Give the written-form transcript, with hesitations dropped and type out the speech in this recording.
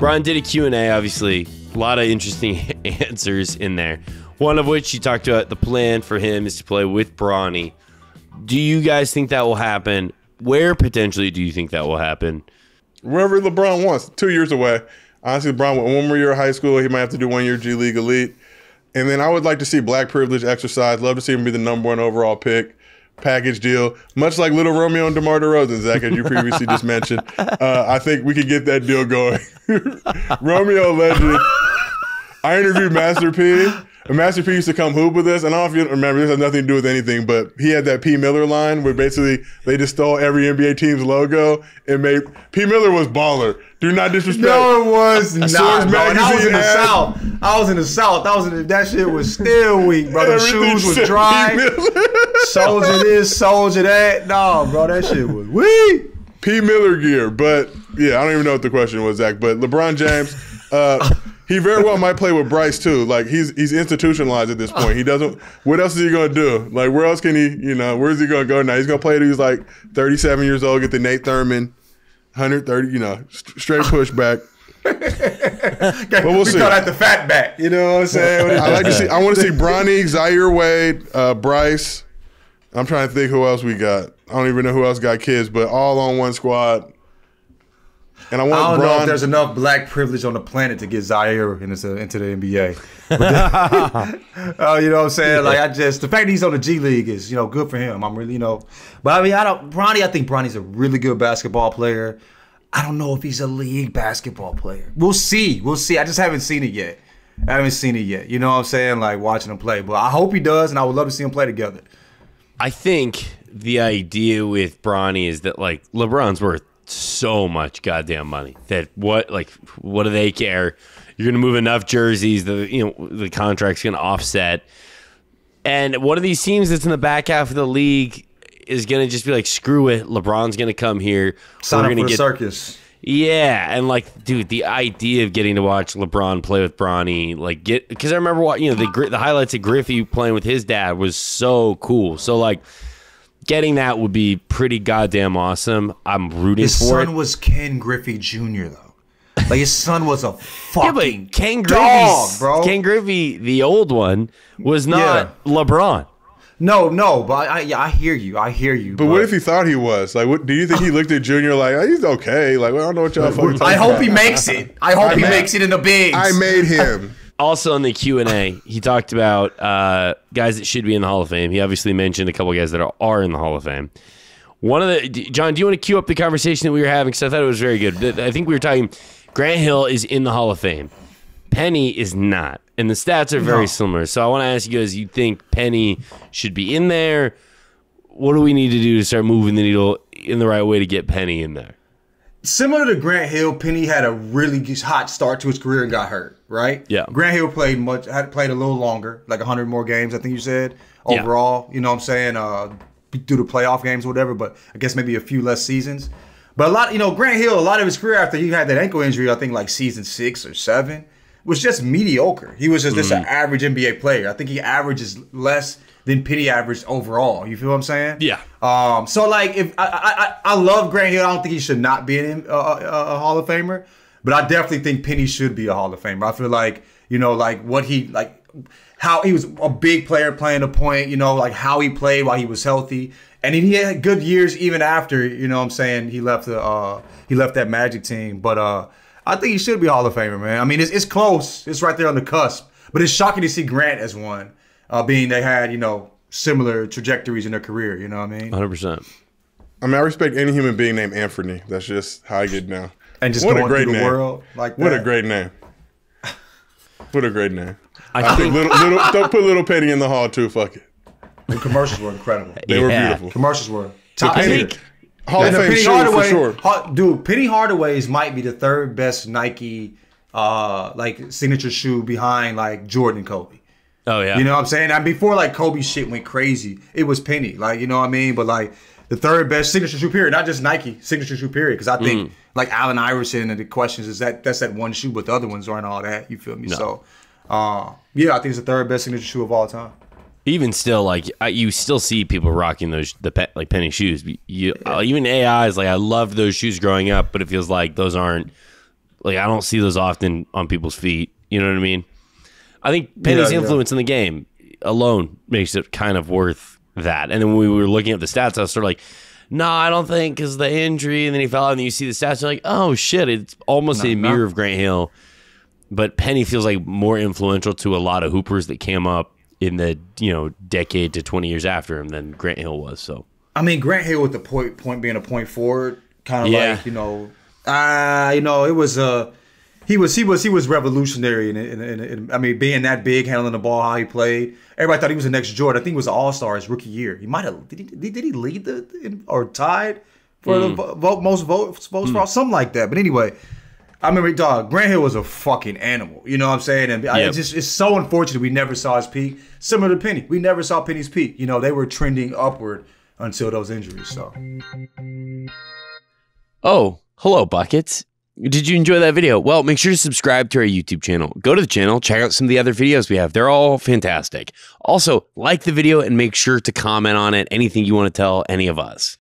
Bron did a Q&A, obviously. A lot of interesting answers in there. One of which he talked about the plan for him is to play with Bronny. Do you guys think that will happen? Where potentially do you think that will happen? Wherever LeBron wants. 2 years away. Honestly, LeBron went 1 more year of high school. He might have to do 1 year G League Elite. And then I would like to see black privilege exercise. Love to see him be the #1 overall pick. Package deal. Much like Little Romeo and DeMar DeRozan, Zach, as you previously just mentioned. I think we could get that deal going. Romeo legend. I interviewed Master P. And Master P used to come hoop with us. And I don't know if you remember, this has nothing to do with anything, but he had that P. Miller line where basically they just stole every NBA team's logo and made P. Miller was baller. Do not disrespect. No, it was not. Source Bro. And I was in the ad. South. I was in the South. That shit was still weak, bro. The shoes was dry. Soldier this, soldier that. No, bro, that shit was weak. P. Miller gear. But yeah, I don't even know what the question was, Zach. But LeBron James, he very well might play with Bryce too. Like he's institutionalized at this point. He doesn't. What else is he gonna do? Like where else can he? You know, where's he gonna go now? He's gonna play till he's like 37 years old. Get the Nate Thurman, 130. You know, straight pushback. But we'll see. We call that the fat back. You know what I'm saying? I like to see. I want to see Bronny, Zaire Wade, Bryce. I'm trying to think who else we got. I don't even know who else got kids, but all on one squad. And I don't Bron, know if there's enough black privilege on the planet to get Zaire into the NBA. You know what I'm saying? Like the fact that he's on the G League is, good for him. I'm really, but I mean, I think Bronny's a really good basketball player. I don't know if he's a league basketball player. We'll see. I just haven't seen it yet. You know what I'm saying? Like watching him play, but I hope he does, and I would love to see him play together. I think the idea with Bronny is that like LeBron's worth so much goddamn money that what do they care? You're gonna move enough jerseys, the contract's gonna offset. And one of these teams that's in the back half of the league is gonna just be like, screw it, LeBron's gonna come here. Sign up for the circus. Yeah, and like, dude, the idea of getting to watch LeBron play with Bronny, because I remember the highlights of Griffey playing with his dad was so cool. So like, getting that would be pretty goddamn awesome. I'm rooting for it. His son was Ken Griffey Jr. though. Like his son was a fucking Ken dog, bro. Ken Griffey, the old one, was not LeBron. No, but I hear you. But what if he thought he was? Like, do you think he looked at Junior like, oh, he's okay? Like, well, I don't know what y'all fucking talking I hope about. he makes it. I hope he makes it in the bigs. I made him. Also in the Q&A, he talked about guys that should be in the Hall of Fame. He obviously mentioned a couple guys that are in the Hall of Fame. John, do you want to cue up the conversation that we were having? Because I thought it was very good. I think we were talking, Grant Hill is in the Hall of Fame. Penny is not. And the stats are very similar. So I want to ask you guys, you think Penny should be in there? What do we need to do to start moving the needle in the right way to get Penny in there? Similar to Grant Hill, Penny had a really hot start to his career and got hurt, right? Yeah. Grant Hill played a little longer, like 100 more games, I think you said, overall. Yeah. You know what I'm saying? Due to playoff games or whatever, but I guess maybe a few less seasons. But Grant Hill, a lot of his career after he had that ankle injury, I think like season 6 or 7, was just mediocre. He was just an average NBA player. I think he averages less than Penny averaged overall. You feel what I'm saying? Yeah. So like, if I love Grant Hill, I don't think he should not be a Hall of Famer, but I definitely think Penny should be a Hall of Famer. I feel like how he was a big player playing the point. Like how he played while he was healthy, and he had good years even after. You know what I'm saying? He left that Magic team, but I think he should be a Hall of Famer, man. I mean, it's close. It's right there on the cusp. But it's shocking to see Grant as one, being they had, similar trajectories in their career. You know what I mean? 100%. I mean, I respect any human being named Anthony. That's just how I get now. And just going through the world like that. What a great name. What a great name. I think don't put Little Penny in the Hall too. Fuck it. The commercials were incredible. They were beautiful. Commercials were top. Hall of Fame shoe for sure. Dude, Penny Hardaway's might be the third best Nike signature shoe behind like Jordan and Kobe. Oh yeah. You know what I'm saying? And before like Kobe shit went crazy, it was Penny. Like, you know what I mean? But like the third best signature shoe period, not just Nike, signature shoe period. Because I think like Allen Iverson and the questions is that's that one shoe, but the other ones aren't all that. You feel me? No. So yeah, I think it's the third best signature shoe of all time. Even still, like you still see people rocking those Penny shoes. Even AI is like, I loved those shoes growing up, but it feels like those aren't Like, I don't see those often on people's feet. You know what I mean? I think Penny's influence in the game alone makes it kind of worth that. And then when we were looking at the stats, I was sort of like, no, I don't think, because the injury. And then he fell out, and then you see the stats, you're like, oh, shit, it's almost a mirror of Grant Hill. But Penny feels like more influential to a lot of hoopers that came up in the decade to 20 years after him than Grant Hill was. So I mean, Grant Hill with the point being a point forward, kind of like it was he was revolutionary in I mean, being that big, handling the ball, how he played. Everybody thought he was the next Jordan. I think he was an All-Star his rookie year. He might have did he lead or tied for the most votes for something like that. But anyway. I remember, Grant Hill was a fucking animal. You know what I'm saying? And it's so unfortunate we never saw his peak. Similar to Penny. We never saw Penny's peak. They were trending upward until those injuries. So. Oh, hello, Buckets. Did you enjoy that video? Well, make sure to subscribe to our YouTube channel. Go to the channel, check out some of the other videos we have. They're all fantastic. Also, like the video and make sure to comment on it. Anything you want to tell any of us.